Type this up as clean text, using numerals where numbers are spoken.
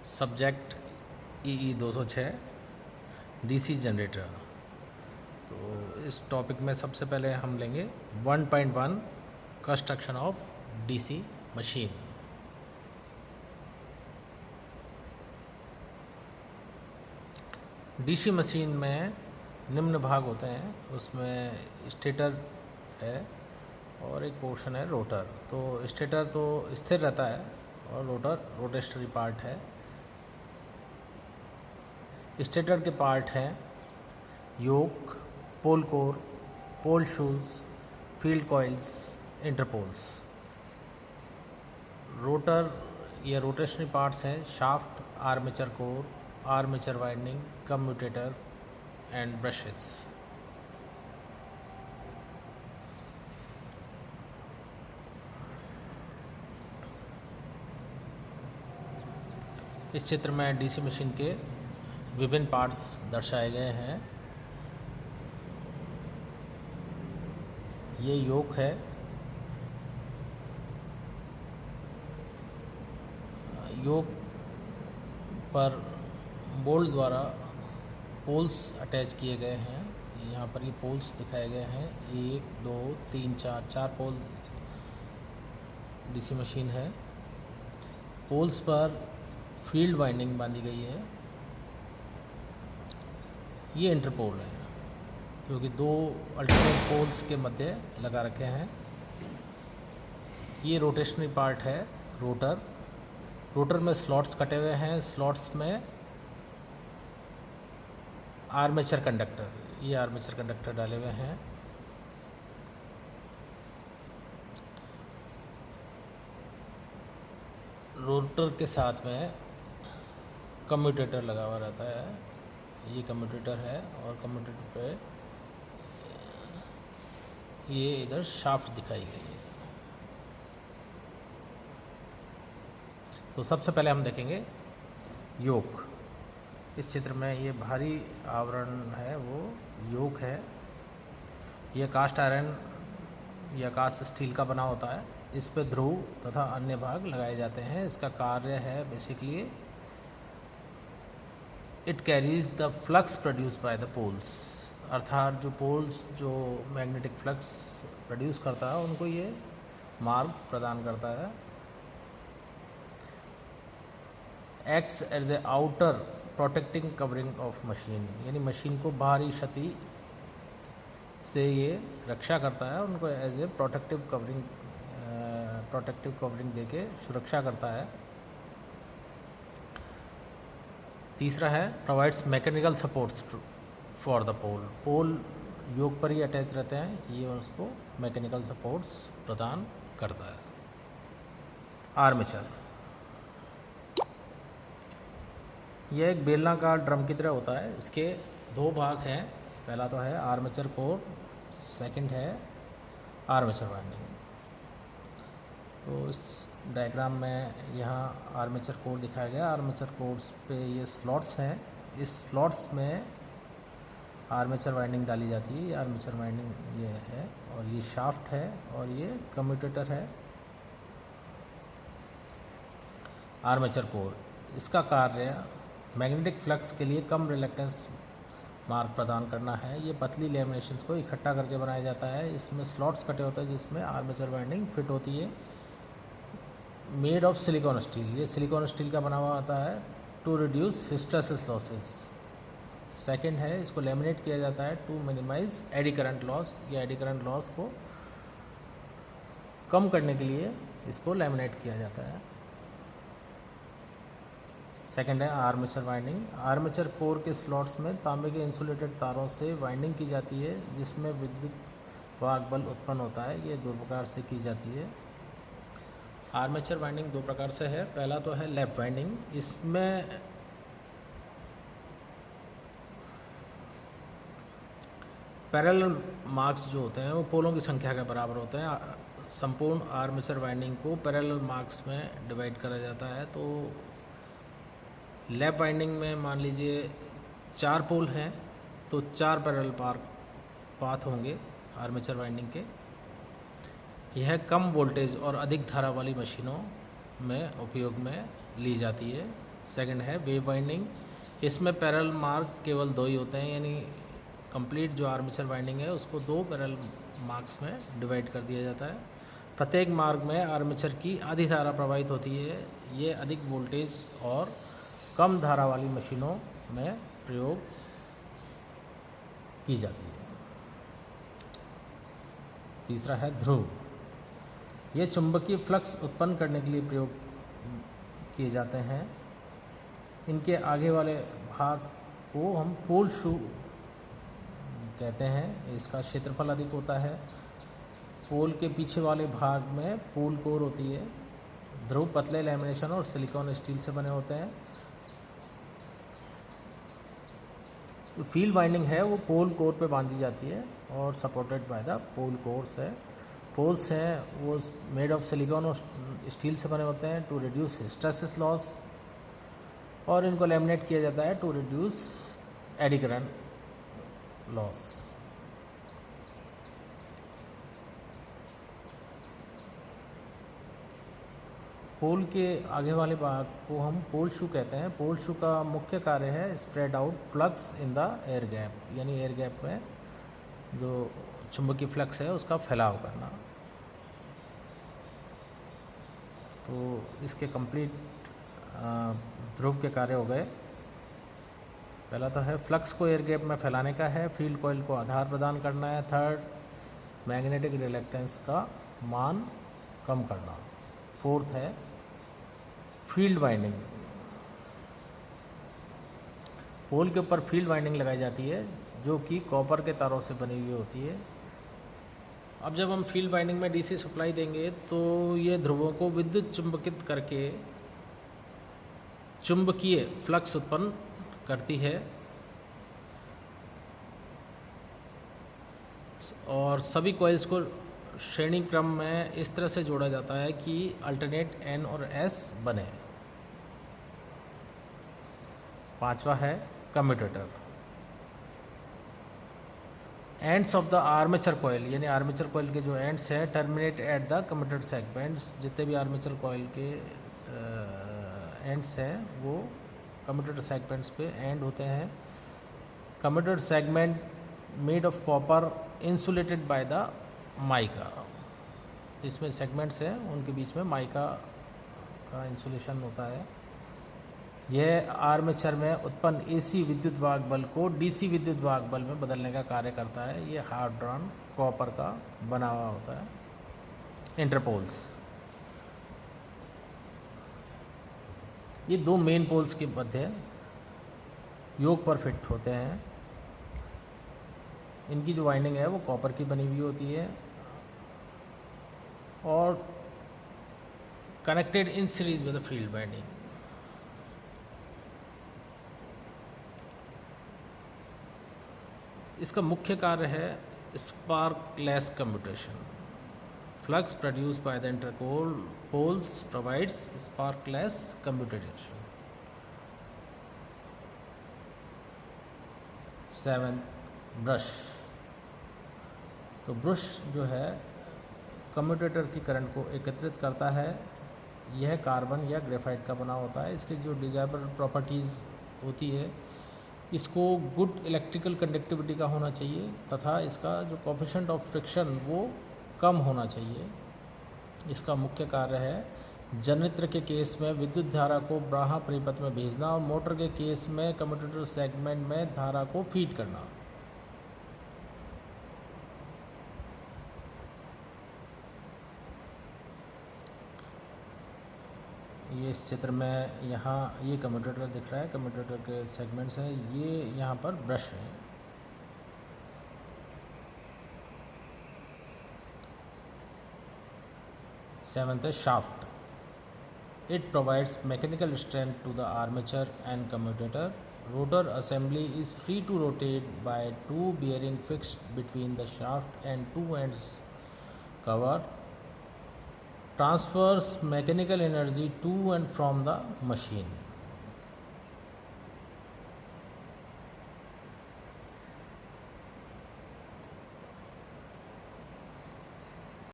Subject EE 206 DC generator. तो इस topic में सबसे पहले हम लेंगे 1.1 construction of DC machine. DC machine में निम्न भाग होते हैं, उसमें स्टेटर है और एक पोर्शन है रोटर। तो स्टेटर तो स्थिर रहता है और रोटर रोटेशनरी पार्ट है। स्टेटर के पार्ट हैं yoke, pole core, pole shoes, field coils, interpoles. Rotor या रोटेशनरी पार्ट्स हैं shaft, armature core, armature winding, commutator and brushes. इस चित्र में डीसी मशीन के विभिन्न पार्ट्स दर्शाए गए हैं। ये योक है, योक पर बोल्ट द्वारा पोल्स अटैच किए गए हैं। यहाँ पर ये पोल्स दिखाए गए हैं, 1 2 3 4 पोल डीसी मशीन है। पोल्स पर फील्ड वाइंडिंग बांधी गई है। ये इंटरपोल है क्योंकि दो अल्टरनेट पोल्स के मध्य लगा रखे हैं। ये रोटेशनरी पार्ट है रोटर। रोटर में स्लॉट्स कटे हुए हैं, स्लॉट्स में आर्मेचर कंडक्टर, ये आर्मेचर कंडक्टर डाले हुए हैं। रोटर के साथ में कम्यूटेटर लगा हुआ रहता है। ये कम्यूटेटर है और कम्यूटेटर पे ये इधर शाफ्ट दिखाई गई है। तो सबसे पहले हम देखेंगे योक। इस चित्र में ये भारी आवरण है वो योक है। यह कास्ट आयरन या कास्ट स्टील का बना होता है। इस पे ध्रुव तथा अन्य भाग लगाए जाते हैं। इसका कार्य है basically it carries the flux produce by the poles, अर्थात जो पोल्स जो मैग्नेटिक फ्लक्स प्रोड्यूस करता है उनको ये मार्ग प्रदान करता है। Acts as a outer protecting covering of machine, यानी मशीन को बाहरी क्षति से ये रक्षा करता है, उनको एज ए प्रोटेक्टिव कवरिंग देके सुरक्षा करता है। तीसरा है provides mechanical supports for the pole. Pole yoke पर ही अटैच रहते हैं, ये उसको मैकेनिकल सपोर्ट्स प्रदान करता है। आर्मेचर, यह एक बेलनाकार ड्रम की तरह होता है। इसके दो भाग हैं, पहला तो है आर्मेचर कोर, सेकंड है आर्मेचर वाइंडिंग। तो इस डायग्राम में यहाँ आर्मेचर कोर दिखाया गया। आर्मेचर कोर्स पे ये स्लॉट्स हैं, इस स्लॉट्स में आर्मेचर वाइंडिंग डाली जाती है। ये आर्मेचर वाइंडिंग ये है और ये शाफ्ट है और ये कम्यूटेटर है। आर्मेचर कोर, इसका कार्य मैग्नेटिक फ्लक्स के लिए कम रिलक्टेंस मार्ग प्रदान करना है। ये पतली लैमिनेशंस को इकट्ठा करके बनाया जाता है। इसमें स्लॉट्स कटे होते हैं जिसमें आर्मेचर वाइंडिंग फिट होती है। मेड ऑफ सिलिकॉन स्टील, ये सिलिकॉन स्टील का बना हुआ आता है to reduce hysteresis losses. Second है इसको लेमिनेट किया जाता है to minimize eddy current loss, ये एडी करंट लॉस को कम करने के लिए इसको लेमिनेट किया जाता है। सेकंड है आर्मेचर वाइंडिंग। आर्मेचर कोर के स्लॉट्स में तांबे के इंसुलेटेड तारों से वाइंडिंग की जाती है जिसमें विद्युत वाहक बल उत्पन्न होता है। ये दो प्रकार से की जाती है। आर्मेचर वाइंडिंग दो प्रकार से है। पहला तो है लैप वाइंडिंग, इसमें पैरेलल मार्क्स जो होते हैं वो पोलों की संख्या के बराबर होते हैं। संपूर्ण आर्मेचर वाइंडिंग को पैरेलल मार्क्स में डिवाइड करा जाता है। तो लैप वाइंडिंग में मान लीजिए 4 पोल हैं तो 4 पैरेलल पाथ होंगे आर्मेचर वाइंडिंग के। यह कम वोल्टेज और अधिक धारा वाली मशीनों में उपयोग में ली जाती है। सेकंड है वेव वाइंडिंग, इसमें पैरेलल मार्ग केवल 2 ही होते हैं, यानी कंप्लीट जो आर्मेचर वाइंडिंग है उसको 2 पैरेलल मार्ग्स में डिवाइड कर दिया जाता है। प्रत्येक मार्ग में आर्मेचर की आधी धारा प्रवाहित होती है। ये अधिक वोल्टेज और कम धारा वाली मशीनों में प्रयोग की जाती है। तीसरा है ध्रुव, ये चुंबकीय फ्लक्स उत्पन्न करने के लिए प्रयोग किए जाते हैं। इनके आगे वाले भाग को हम पोल शू कहते हैं। इसका क्षेत्रफल अधिक होता है। पोल के पीछे वाले भाग में पोल कोर होती है। ध्रुव पतले लैमिनेशन और सिलिकॉन स्टील से बने होते हैं। जो फील्ड वाइंडिंग है वो पोल कोर पे बांधी जाती है और supported by the pole cores है। पोल्स हैं वो मेड ऑफ सिलिकॉन और स्टील से बने होते हैं टू रिड्यूस हिस्टैरिसीस लॉस, और इनको लैमिनेट किया जाता है to reduce eddy current loss. Pole के आगे वाले भाग को हम पोल शू कहते हैं। पोल शू का मुख्य कार्य है spread out flux in the air gap, यानी एयर गैप में जो चुंबकीय फ्लक्स है उसका फैलाव करना। तो इसके कंप्लीट ध्रुव के कार्य हो गए। पहला तो है फ्लक्स को एयर गैप में फैलाने का है, फील्ड कॉइल को आधार प्रदान करना है, थर्ड मैग्नेटिक रिलेक्टेंस का मान कम करना, फोर्थ है फील्ड वाइंडिंग। पोल के ऊपर फील्ड वाइंडिंग लगाई जाती है जो कि कॉपर के तारों से बनी हुई होती है। अब जब हम फील्ड वाइंडिंग में डीसी सप्लाई देंगे तो ये ध्रुवों को विद्युत चुंबकित करके चुंबकीय फ्लक्स उत्पन्न करती है और सभी कॉइल्स को श्रेणी क्रम में इस तरह से जोड़ा जाता है कि अल्टरनेट एन और एस बने। पांचवा है commutator. Ends of the armature coil, यानी आर्मेचर कॉइल के जो एंड्स हैं terminate at the commutator segments. जितने भी आर्मेचर कॉइल के एंड्स हैं वो कम्यूटेटर सेगमेंट्स पे एंड होते हैं। Commutator segment made of copper insulated by the mica. इसमें सेगमेंट्स हैं उनके बीच में माइका का इंसुलेशन होता है। यह आर्मेचर में उत्पन्न एसी विद्युत वाहक बल को डीसी विद्युत वाहक बल में बदलने का कार्य करता है। ये हार्ड ड्रॉन कॉपर का बना हुआ होता है। इंटरपोल्स, ये दो मेन पोल्स के मध्य योग पर फिट होते हैं। इनकी जो वाइंडिंग है वो कॉपर की बनी हुई होती है और connected in series with the field winding. इसका मुख्य कार्य है sparkless commutation. Flux produce by the interpole poles provides sparkless commutation. Seventh, brush. तो ब्रश जो है कम्यूटेटर की करंट को एकत्रित करता है। यह कार्बन या ग्रेफाइट का बना होता है। इसकी जो डिजायरेबल प्रॉपर्टीज़ होती है, इसको गुड इलेक्ट्रिकल कंडक्टिविटी का होना चाहिए तथा इसका जो कोफिशिएंट ऑफ फ्रिक्शन वो कम होना चाहिए। इसका मुख्य कार्य है जनरेटर के केस में विद्युत धारा को ब्राहा परिपथ में भेजना और मोटर के केस में कम्यूटेटर सेगमेंट में धारा को फीड करना। ये इस चित्र में यहाँ ये कम्यूटेटर दिख रहा है, कम्यूटेटर के सेगमेंट्स हैं, ये यहाँ पर ब्रश है। सेवंथ है shaft. It provides mechanical strength to the armature and commutator. Rotor assembly is free to rotate by two bearing fixed between the shaft and two ends cover transfers mechanical energy to and from the machine।